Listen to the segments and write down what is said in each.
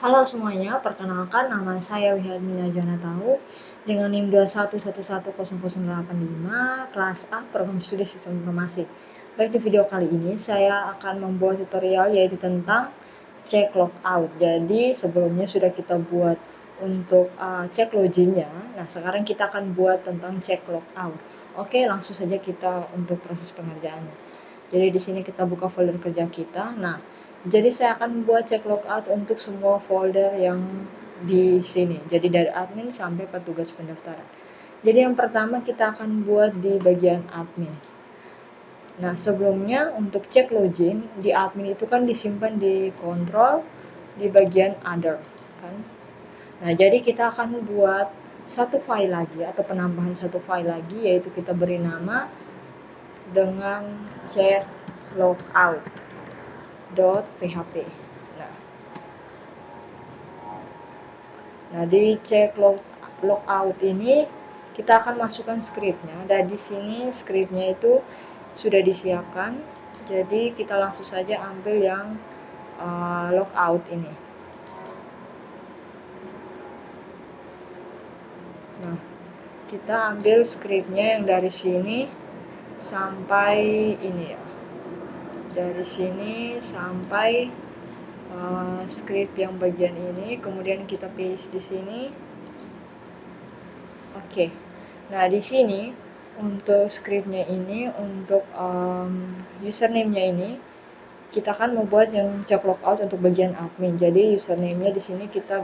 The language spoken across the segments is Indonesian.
Halo semuanya, perkenalkan nama saya Wihelmina Jonatau dengan NIM 211100085, kelas A, Program Studi Sistem Informasi. Baik, di video kali ini saya akan membuat tutorial yaitu tentang cek logout. Jadi sebelumnya sudah kita buat untuk cek loginnya. Nah, sekarang kita akan buat tentang cek logout. Oke, langsung saja kita untuk proses pengerjaannya. Jadi di sini kita buka folder kerja kita. Nah, jadi saya akan membuat cek logout untuk semua folder yang di sini. Jadi dari admin sampai petugas pendaftaran. Jadi yang pertama kita akan buat di bagian admin. Nah, sebelumnya untuk cek login di admin itu kan disimpan di kontrol di bagian other, kan? Nah, jadi kita akan buat satu file lagi atau penambahan satu file lagi, yaitu kita beri nama dengan cek logout.php. Nah, di cek logout ini kita akan masukkan scriptnya. Dan di sini scriptnya itu sudah disiapkan. Jadi kita langsung saja ambil yang logout ini. Nah, kita ambil scriptnya yang dari sini sampai ini ya. Dari sini sampai script yang bagian ini, kemudian kita paste di sini. Oke. Nah, di sini untuk scriptnya ini, untuk username-nya ini, kita akan membuat yang cek logout untuk bagian admin. Jadi username-nya di sini kita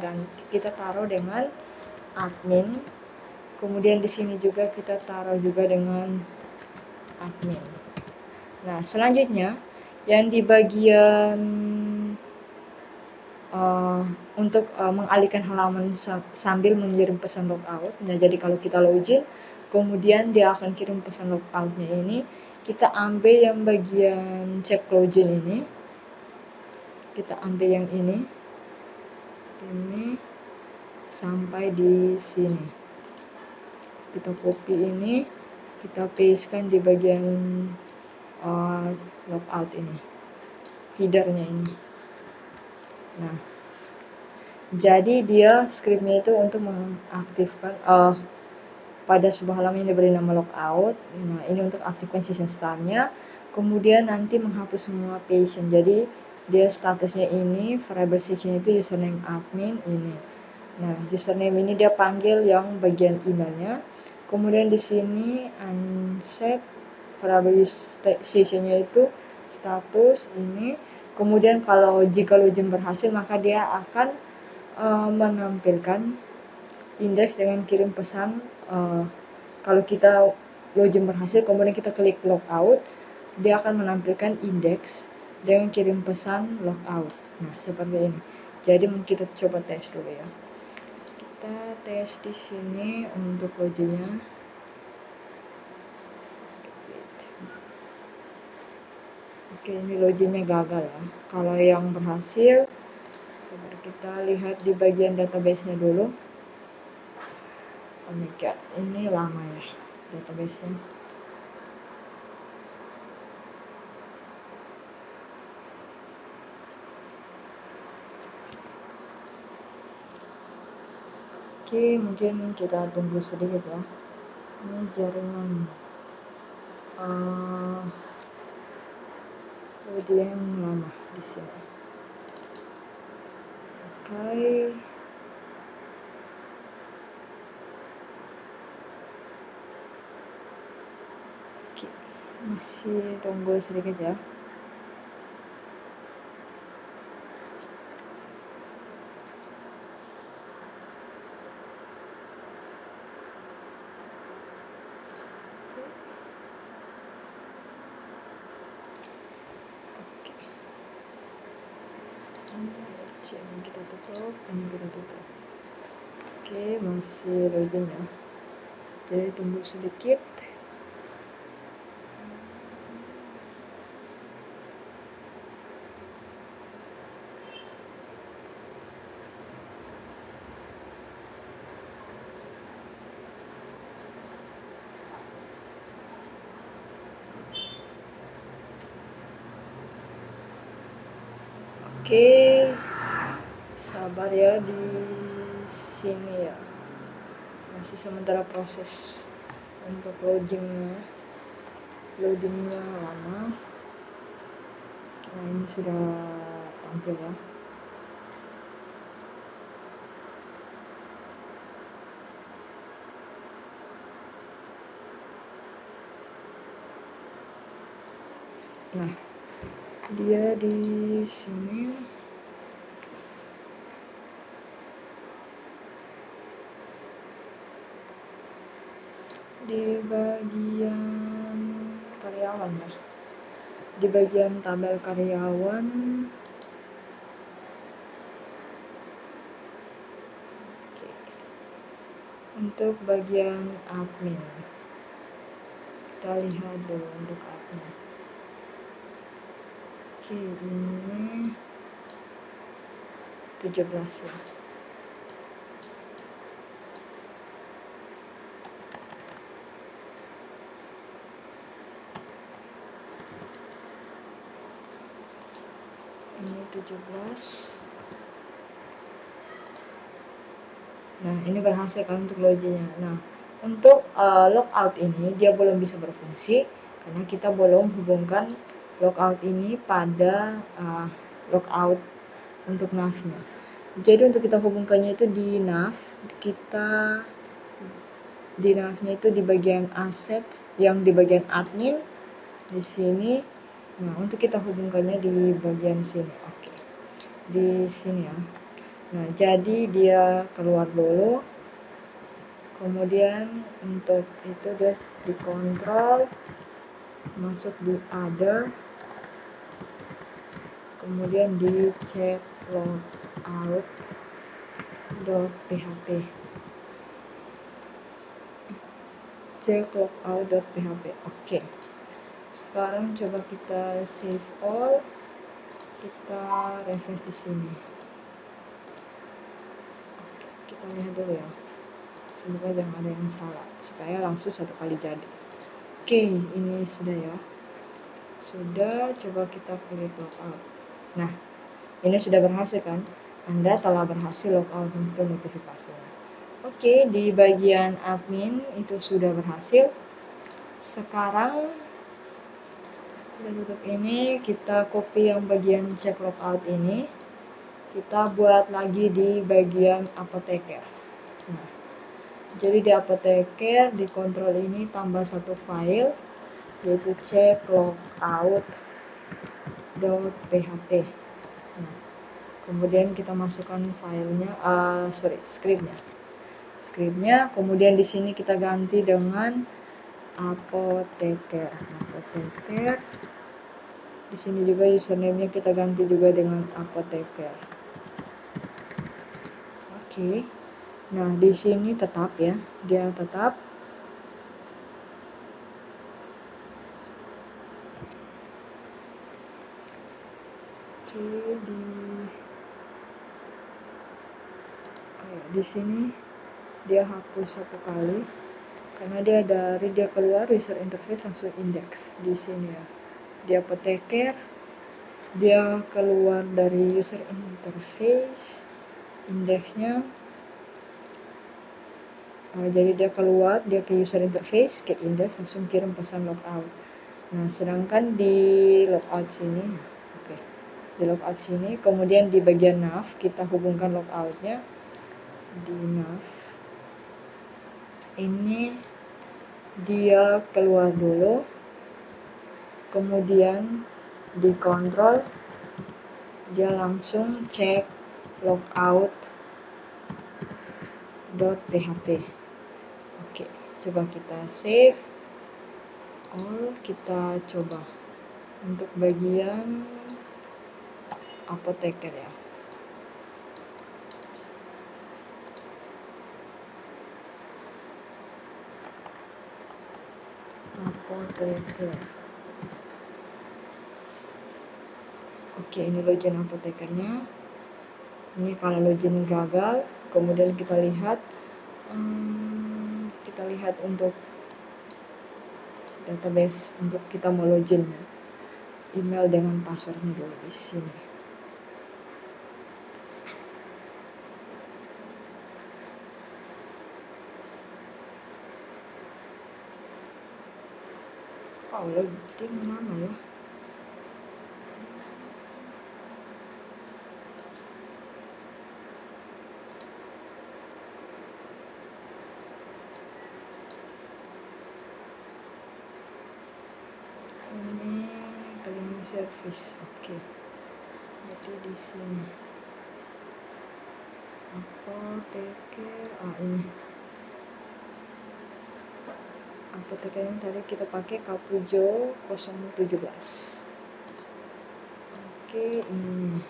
taruh dengan admin. Kemudian di sini juga kita taruh juga dengan admin. Nah, selanjutnya yang di bagian untuk mengalihkan halaman sambil mengirim pesan logout. Nah, jadi kalau kita login, kemudian dia akan kirim pesan logoutnya ini, kita ambil yang bagian cek login ini, kita ambil yang ini sampai di sini. Kita copy ini, kita pastekan di bagian logout ini, headernya ini. Nah, jadi dia scriptnya itu untuk mengaktifkan pada sebuah halaman yang diberi nama logout. Nah, ini untuk aktifkan session start-nya. Kemudian nanti menghapus semua patient. Jadi dia statusnya ini, variable session itu username admin ini. Nah, username ini dia panggil yang bagian emailnya. Kemudian di sini unset, variable sessionnya itu status ini. Kemudian kalau jika login berhasil, maka dia akan menampilkan indeks dengan kirim pesan. Kalau kita login berhasil, kemudian kita klik logout, dia akan menampilkan indeks dengan kirim pesan logout. Nah, seperti ini. Jadi kita coba tes dulu ya. Kita tes di sini untuk loginnya. Oke, ini loginnya gagal ya. Kalau yang berhasil, sebentar kita lihat di bagian database-nya dulu. Oh my god, ini lama ya database-nya. Oke, mungkin kita tunggu sedikit ya. Ini jaringan dia yang lama di sini. Oke. Masih tunggu sedikit ya. Ini kita tutup, ini kita tutup. Oke, masih login ya. Jadi tunggu sedikit. Oke, sabar ya di sini ya, masih sementara proses untuk loadingnya lama. Nah, ini sudah tampil ya. Nah, dia di sini di bagian karyawan ya, di bagian tabel karyawan. Oke. Untuk bagian admin, kita lihat dulu untuk admin. Oke, ini 17 ya. Ini 17. Nah, ini berhasil kan untuk loginnya. Nah, untuk logout ini dia belum bisa berfungsi karena kita belum hubungkan logout ini pada logout untuk nav-nya. Jadi untuk kita hubungkannya itu di nav, kita di nav-nya itu di bagian aset yang di bagian admin di sini. Nah, untuk kita hubungkannya di bagian sini. Oke. Di sini ya. Nah, jadi dia keluar dulu. Kemudian untuk itu dia dikontrol, masuk di other, kemudian dicek logout.php. Cek logout.php. Oke. Sekarang coba kita save all. Kita refresh di sini. Oke, kita lihat dulu ya. Semoga jangan ada yang salah supaya langsung satu kali jadi. Oke, ini sudah ya. Sudah, coba kita klik logout. Nah, ini sudah berhasil kan? Anda telah berhasil logout untuk notifikasinya. Oke, di bagian admin itu sudah berhasil. Sekarang kita tutup ini, kita copy yang bagian cek logout ini. Kita buat lagi di bagian apoteker. Nah, jadi di apoteker di kontrol ini tambah satu file yaitu cek logout.php. Nah, kemudian kita masukkan filenya, scriptnya. Kemudian di sini kita ganti dengan apoteker. Di sini juga username-nya kita ganti juga dengan apoteker. Oke. Nah, di sini tetap ya, dia tetap. Oke, di sini dia hapus satu kali karena dia keluar user interface langsung index di sini ya. Di apoteker dia keluar dari user interface, indeksnya. Jadi dia keluar, dia ke user interface, ke index, langsung kirim pesan logout. Nah, sedangkan di logout sini, di logout sini, kemudian di bagian nav kita hubungkan logoutnya di nav. Ini dia keluar dulu, kemudian di kontrol dia langsung cek logout.php. Oke, coba kita save all, kita coba untuk bagian apoteker ya. Apoteker. Oke, ini login apotekernya. Ini kalau login gagal, kemudian kita lihat untuk database untuk kita mau login ya. Email dengan passwordnya dulu di sini. Oh, loading lama ya. Ini cleaning service. Oke. Berarti di sini apoteker. Ini apotekernya tadi kita pakai Kapujo 017. Oke, ini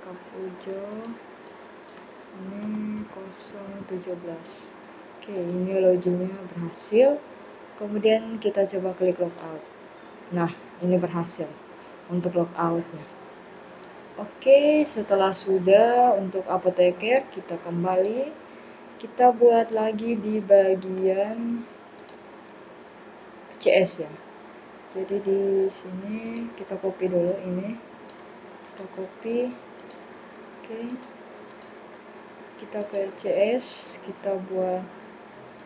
Kapujo ini 017. Oke, ini loginnya berhasil. Kemudian kita coba klik logout. Nah, ini berhasil untuk logoutnya. Oke, setelah sudah untuk apoteker, kita kembali. Kita buat lagi di bagian CS ya. Jadi di sini kita copy dulu ini. Kita copy. Oke. Kita ke CS, kita buat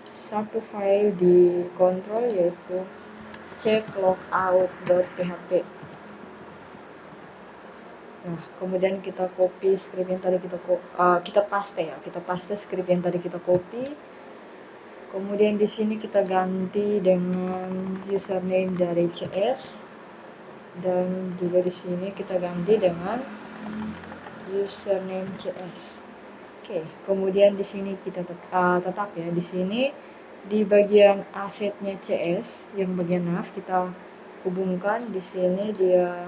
satu file di control yaitu checklogout.php. Nah, kemudian kita copy script yang tadi kita paste script yang tadi kita copy. Kemudian di sini kita ganti dengan username dari CS dan juga di sini kita ganti dengan username CS. Oke, kemudian di sini kita tetap ya di sini di bagian asetnya CS yang bagian nav kita hubungkan. Di sini dia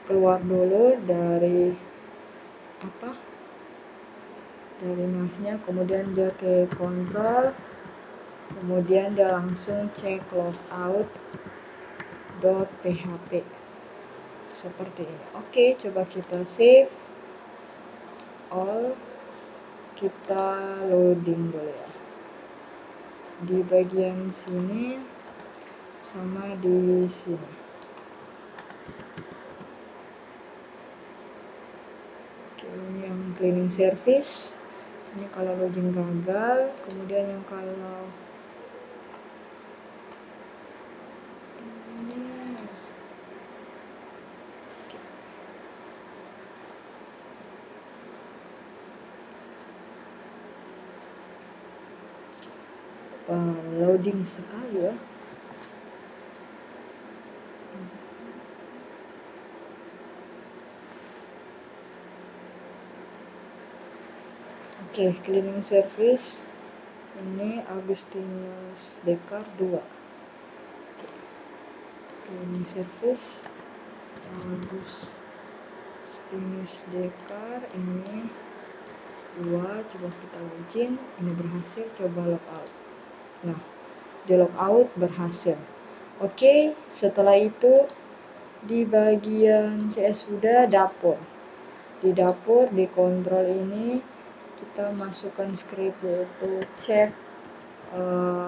keluar dulu dari navnya, kemudian dia ke control, kemudian dia langsung cek logout.php seperti ini. Oke, coba kita save all, kita loading dulu ya di bagian sini sama di sini. Oke, ini yang cleaning service. Ini kalau login gagal. Kemudian yang kalau ini loading sekali ya. Oke, cleaning service ini Agustinus Dekar 2. Cleaning service Agustinus Dekar ini 2. Coba kita login, ini berhasil. Coba logout. Nah, di logout berhasil. Oke, setelah itu di bagian CS sudah dapur. Di dapur di kontrol ini kita masukkan script yaitu check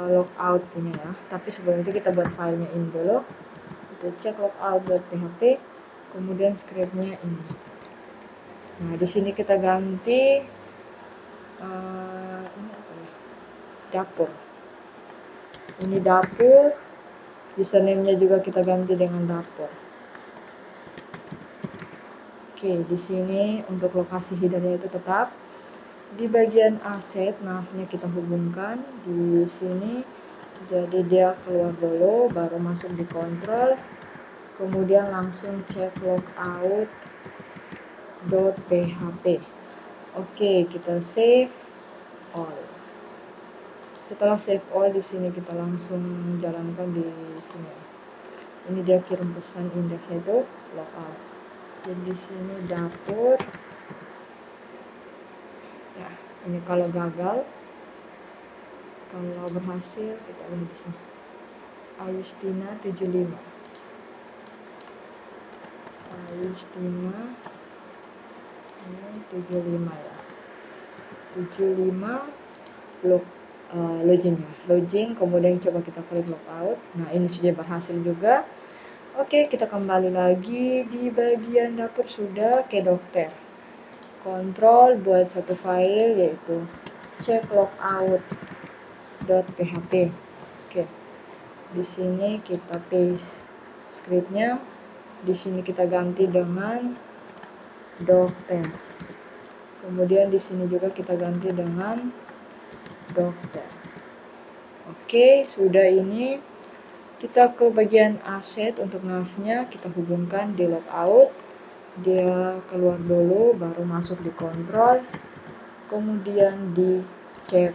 logout ini ya. Tapi sebelum itu kita buat filenya ini dulu. Itu check logout.php. Kemudian scriptnya ini. Nah, di sini kita ganti ini apa ya? Dapur. Ini dapur. Username-nya juga kita ganti dengan dapur. Oke, di sini untuk lokasi header-nya itu tetap di bagian aset navnya kita hubungkan di sini. Jadi dia keluar dulu baru masuk di kontrol. Kemudian langsung cek logout.php. Oke, kita save all. Setelah save all di sini kita langsung jalankan di sini. Ini dia kirim pesan indeksnya itu logout. Jadi di sini dapur. Ya, ini kalau gagal. Kalau berhasil kita lihat di sini. Ayustina 75. Ayustina ini 75 ya. 75 login, kemudian coba kita klik logout. Nah, ini sudah berhasil juga. Oke, kita kembali lagi di bagian dapur sudah ke dokter. Kontrol buat satu file yaitu check logout.php. Oke. Di sini kita paste scriptnya, di sini kita ganti dengan dokter. Kemudian di sini juga kita ganti dengan dokter. Oke, sudah ini. Kita ke bagian aset untuk navnya, kita hubungkan di logout. Dia keluar dulu, baru masuk di kontrol. Kemudian di check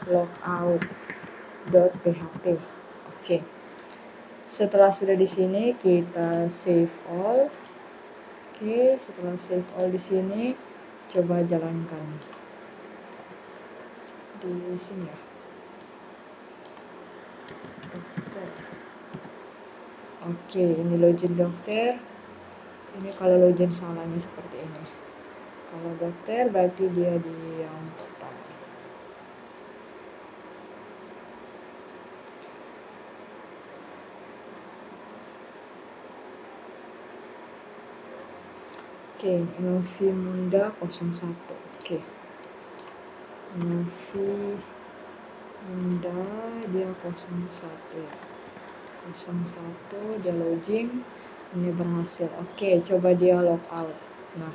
logout.php. Oke. Setelah sudah di sini kita save all. Oke, setelah save all di sini coba jalankan. Di sini ya. Dokter. Oke, ini login dokter. Ini kalau login salahnya seperti ini. Kalau dokter berarti dia di yang pertama. Oke, Novi Munda 01. Oke. Novi Munda dia 01 ya. 01 dia login. Ini berhasil. Oke, coba dia logout. Nah,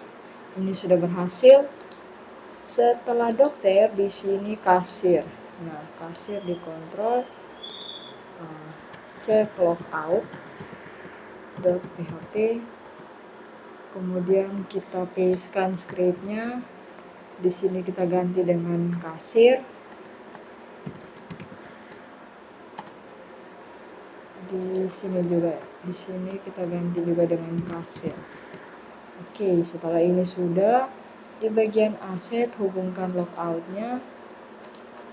ini sudah berhasil. Setelah dokter di sini kasir. Nah, kasir dikontrol. Cek logout.php. Kemudian kita pastekan scriptnya. Di sini kita ganti dengan kasir. Di sini juga. Di sini kita ganti juga dengan kasir. Oke, setelah ini sudah di bagian aset hubungkan logoutnya.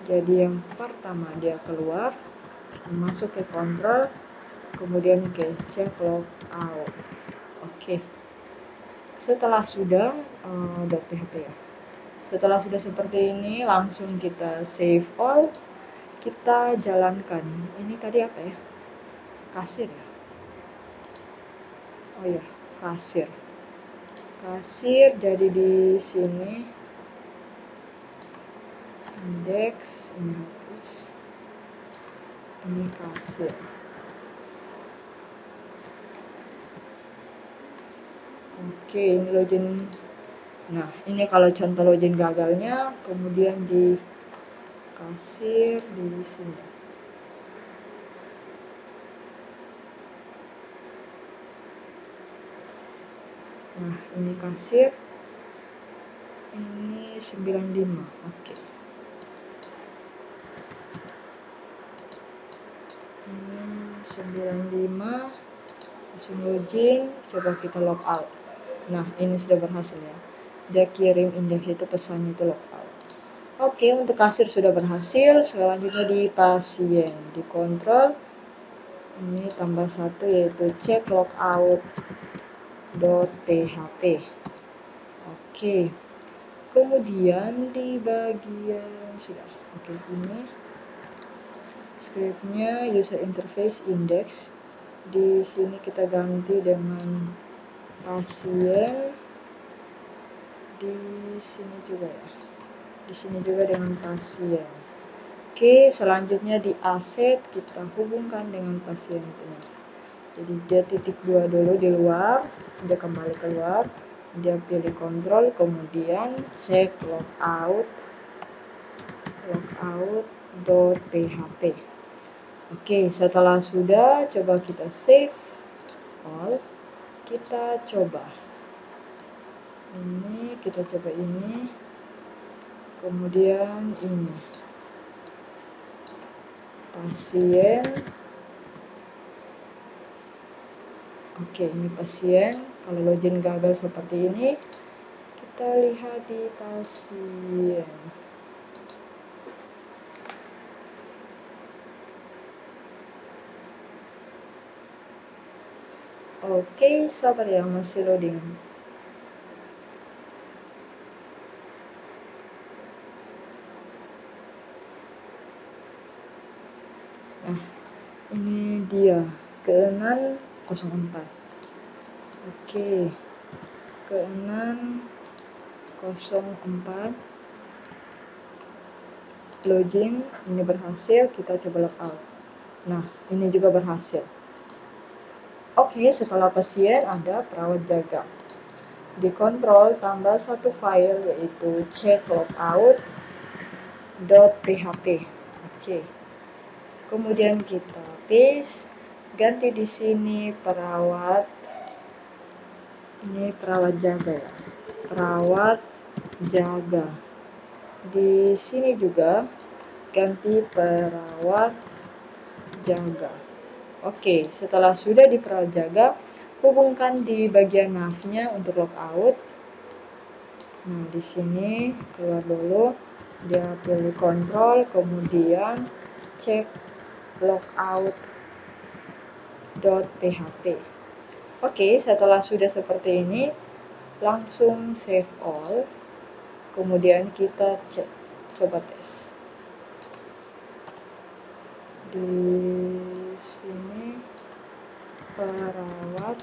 Jadi yang pertama dia keluar, masuk ke kontrol, kemudian ke check logout. Oke. Setelah sudah .php ya. Setelah sudah seperti ini, langsung kita save all, kita jalankan. Ini tadi apa ya? Kasir ya? Oh ya, kasir. Kasir jadi di sini indeks, ini hapus. Ini kasir. Oke, ini login. Nah, ini kalau contoh login gagalnya, kemudian di kasir di sini. Nah, ini kasir. Ini 95. Oke. Ini 95. Langsung login, coba kita logout. Nah, ini sudah berhasil ya. Dia kirim indeks itu pesannya itu logout. Oke, untuk kasir sudah berhasil. Selanjutnya di pasien, di kontrol. Ini tambah satu yaitu check logout.php. Oke. Kemudian di bagian sudah. Oke, ini scriptnya user interface index. Di sini kita ganti dengan pasien. Di sini juga ya. Di sini juga dengan pasien. Oke, selanjutnya di aset kita hubungkan dengan pasien punya. Jadi dia titik 2 dulu di luar, dia kembali keluar, dia pilih kontrol, kemudian cek logout.php. Oke, setelah sudah, coba kita save all, kita coba. Ini kita coba ini, kemudian ini pasien. Oke, ini pasien. Kalau login gagal seperti ini, kita lihat di pasien. Oke, sabar ya, masih loading. Nah, ini dia ke604. Oke, ke604 login, ini berhasil, kita coba logout. Nah, ini juga berhasil. Oke, setelah pasien ada perawat jaga. Dikontrol tambah satu file yaitu checklogout.php. Oke. Kemudian kita paste, ganti di sini perawat. Ini perawat jaga ya. Perawat jaga. Di sini juga ganti perawat jaga. Oke, setelah sudah di perawat jaga, hubungkan di bagian navnya untuk logout. Nah, di sini keluar dulu, dia pilih kontrol, kemudian cek logout.php. Oke, setelah sudah seperti ini, langsung save all, kemudian kita cek, coba tes. Di sini perawat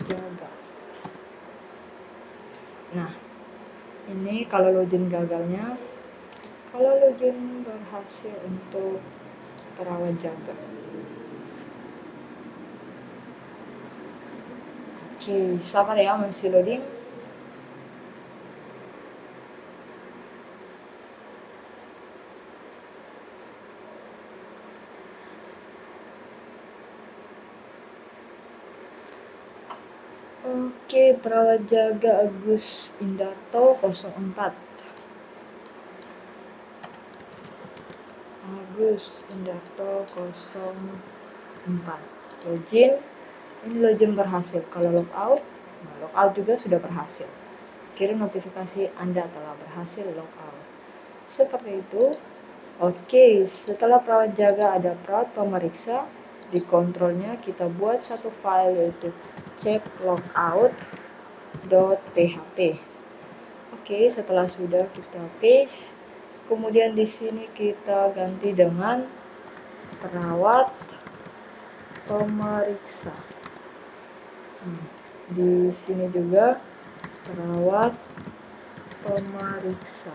jaga. Nah, ini kalau login gagalnya, kalau login berhasil untuk perawat jaga. Oke, sabar ya, masih loading. Oke, perawat jaga Agus Indarto 04. Agus Indarto 04. Login. Ini login berhasil. Kalau logout, nah logout juga sudah berhasil. Kirim notifikasi Anda telah berhasil logout. Seperti itu. Oke, setelah perawat jaga ada perawat pemeriksa. Di kontrolnya kita buat satu file yaitu checklogout.php. Oke, setelah sudah kita paste, kemudian di sini kita ganti dengan perawat pemeriksa. Nah, di sini juga perawat pemeriksa.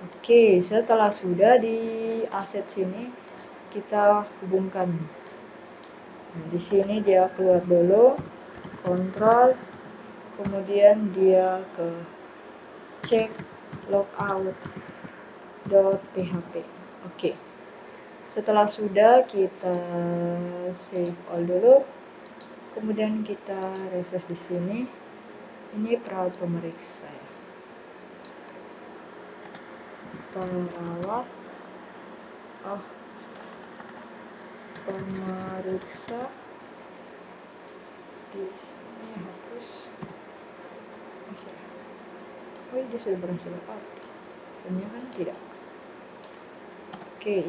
Oke, setelah sudah di aset sini kita hubungkan. Nah, di sini dia keluar dulu, kontrol, kemudian dia ke cek logout.php. Oke. Setelah sudah kita save all dulu. Kemudian kita refresh di sini. Ini perawat pemeriksa ya. Perawat pemeriksa di sini hapus. Oh, dia sudah berhasil logout. Ini kan tidak. Oke,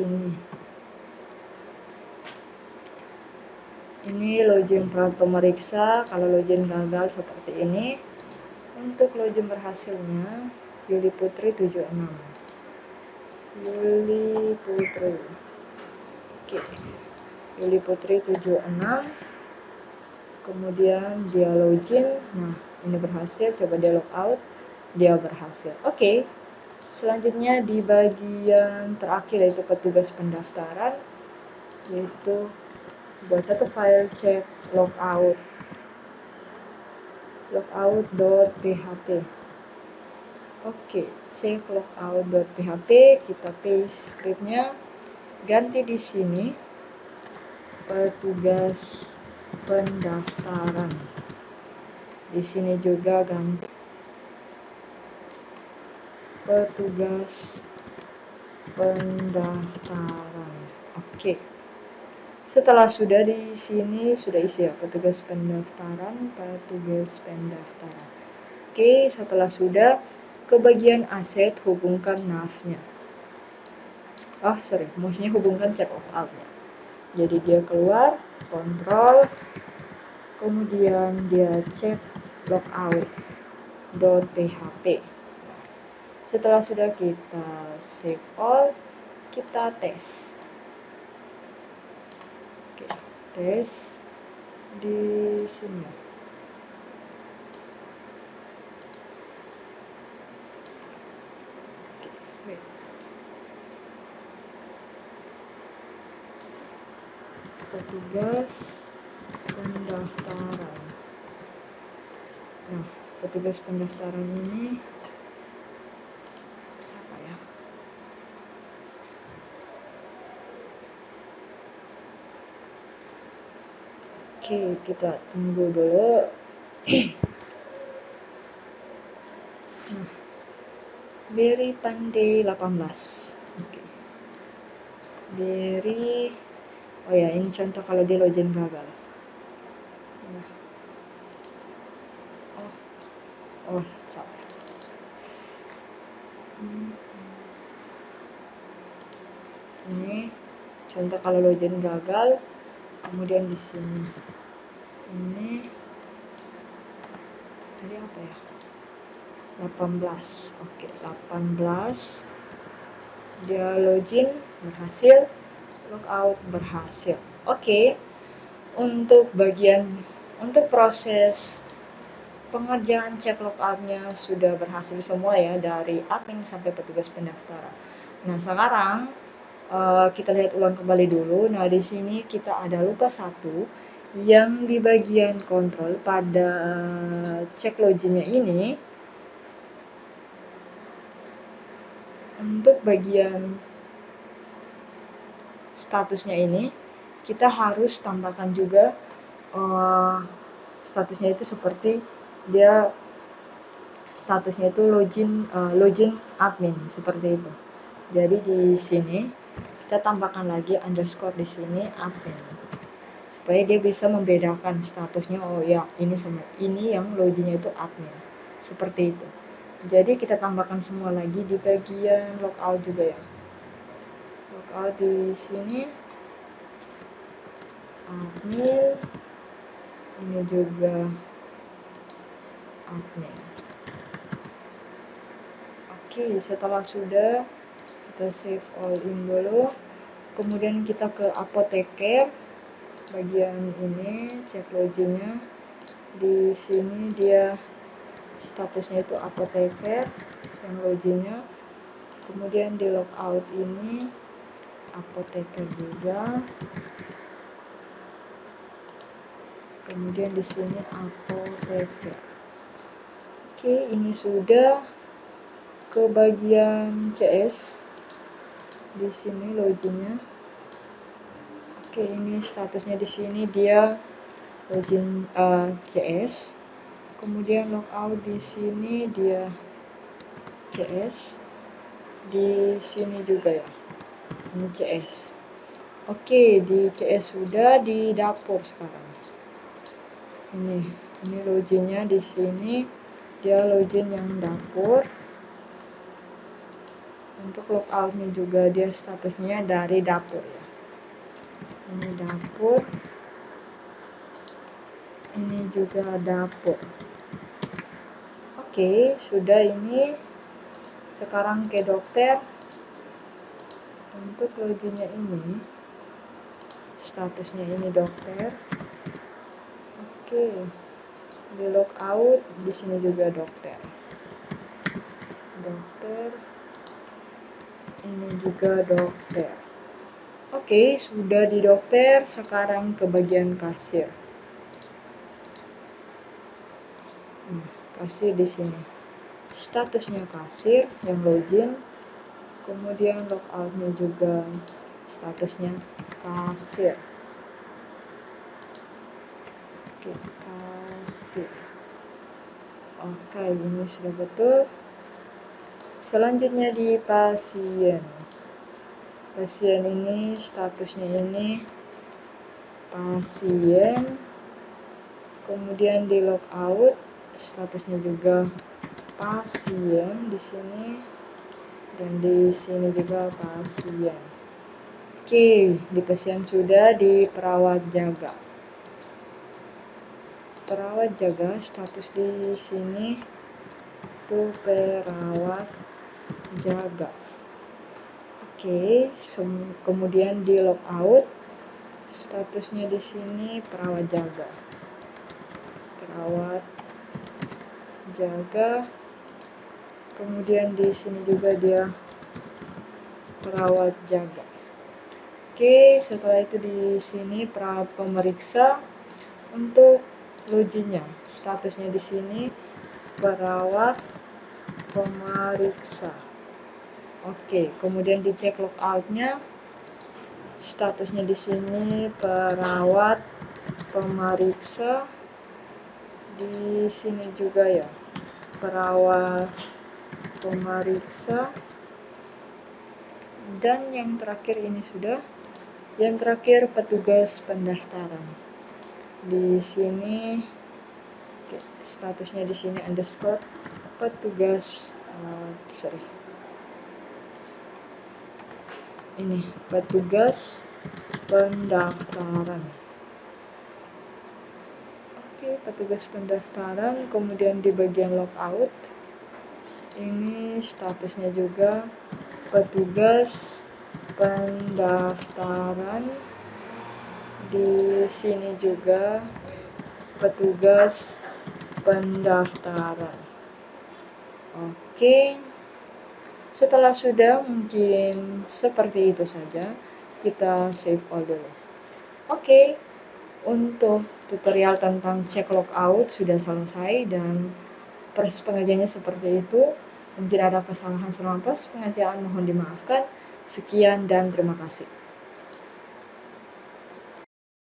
ini login perawat pemeriksa. Kalau login gagal seperti ini. Untuk login berhasilnya Yuli Putri 76. Yuli Putri. Oke. Yuli Putri 76. Kemudian dia login. Nah, ini berhasil. Coba dia logout. Dia berhasil. Oke. Selanjutnya di bagian terakhir yaitu petugas pendaftaran, yaitu buat satu file cek logout.php. Oke, cek logout.php, kita paste scriptnya, ganti di sini petugas pendaftaran. Di sini juga ganti petugas pendaftaran. Oke. Setelah sudah di sini sudah isi ya petugas pendaftaran. Oke, setelah sudah ke bagian aset hubungkan navnya. Maksudnya hubungkan check logout-nya. Jadi dia keluar, kontrol, kemudian dia cek logout.php. Setelah sudah kita save all, kita tes. Oke, tes di sini. petugas pendaftaran. Nah, petugas pendaftaran ini siapa ya? Oke, kita tunggu dulu. Nah, Berry Pandey 18. Oke. Berry, oh ya, ini contoh kalau dia login gagal. Nah, oh salah. Ini contoh kalau login gagal. Kemudian di sini ini tadi apa ya? 18. Oke, 18. Dia login berhasil, logout berhasil. Oke. Untuk proses pengerjaan cek logoutnya sudah berhasil semua ya, dari admin sampai petugas pendaftaran. Nah, sekarang kita lihat ulang kembali dulu. Nah, di sini kita ada lupa satu yang di bagian kontrol pada cek loginnya ini. Untuk bagian statusnya ini kita harus tambahkan juga statusnya itu seperti dia statusnya itu login admin seperti itu. Jadi di sini kita tambahkan lagi underscore di sini admin supaya dia bisa membedakan statusnya. Oh ya, ini yang loginnya itu admin seperti itu. Jadi kita tambahkan semua lagi di bagian logout juga ya. Logout di sini admin, ini juga admin. Oke, setelah sudah kita save all in dulu. Kemudian kita ke apoteker bagian ini, cek loginnya. Di sini dia statusnya itu apoteker yang loginnya. Kemudian di logout ini apoteker juga. Kemudian di sini apoteker. Oke, ini sudah ke bagian CS. Di sini loginnya. Oke, ini statusnya di sini dia login CS. Kemudian logout di sini dia CS. Di sini juga ya. Ini CS. Oke, di CS sudah, di dapur sekarang. Ini loginnya di sini dia login yang dapur. Untuk logoutnya juga dia statusnya dari dapur ya. Ini dapur. Ini juga dapur. Oke, sudah ini. Sekarang ke dokter. Untuk loginnya ini statusnya ini dokter. Oke. Di logout di sini juga dokter. Dokter. Ini juga dokter. Oke, sudah di dokter, sekarang ke bagian kasir. Nah, kasir di sini. Statusnya kasir yang login. Kemudian logoutnya juga statusnya kasir. Oke, kasir. Oke, ini sudah betul. Selanjutnya di pasien. Pasien ini statusnya ini pasien. Kemudian di logout statusnya juga pasien di sini, dan di sini juga pasien. Oke, di pasien sudah. Di perawat jaga. Perawat jaga status di sini itu perawat jaga. Oke, kemudian di logout statusnya di sini perawat jaga. Perawat jaga. Kemudian di sini juga dia perawat jaga. Oke, setelah itu di sini perawat pemeriksa. Untuk loginnya, statusnya di sini perawat pemeriksa. Oke, kemudian dicek logoutnya, statusnya di sini perawat pemeriksa. Di sini juga ya, perawat pemeriksa. Dan yang terakhir ini sudah. Yang terakhir petugas pendaftaran. Di sini statusnya di sini underscore petugas ini petugas pendaftaran. Oke, petugas pendaftaran. Kemudian di bagian logout ini statusnya juga petugas pendaftaran. Di sini juga petugas pendaftaran. Oke, setelah sudah, mungkin seperti itu saja. Kita save all dulu. Oke, untuk tutorial tentang cek logout sudah selesai dan proses pengerjaannya seperti itu. Mungkin ada kesalahan selama proses pengerjaan, mohon dimaafkan. Sekian dan terima kasih.